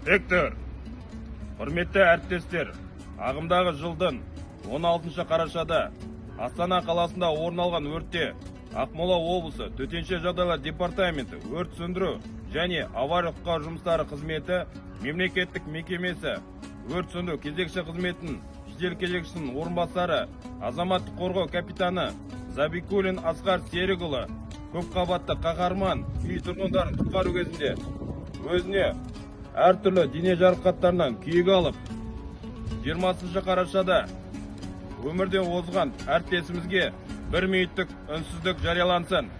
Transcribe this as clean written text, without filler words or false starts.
Виктор, құрметті әріптестер, ағымдағы жылдың 16 қарашада Астана қаласында орын алған өртте Ақмола облысы төтенше жағдайлар департаменті өрт сөндіру және авариялық-құтқару жұмыстары қызметі мемлекеттік мекемесі өрт сөндіру кезекші қызметінің жедел кезекшісінің орынбасары азаматтық қорғау капитаны Забикулин Асқар Серікұлы көпқабатты қаһарман үй тұрғындарын құтқару кезінде өзіне әртүрлі дене жарақаттарынан күйік алып, 20 қарашада өмірден озған әріптесімізге 1 минуттық үнсіздік жариялансын.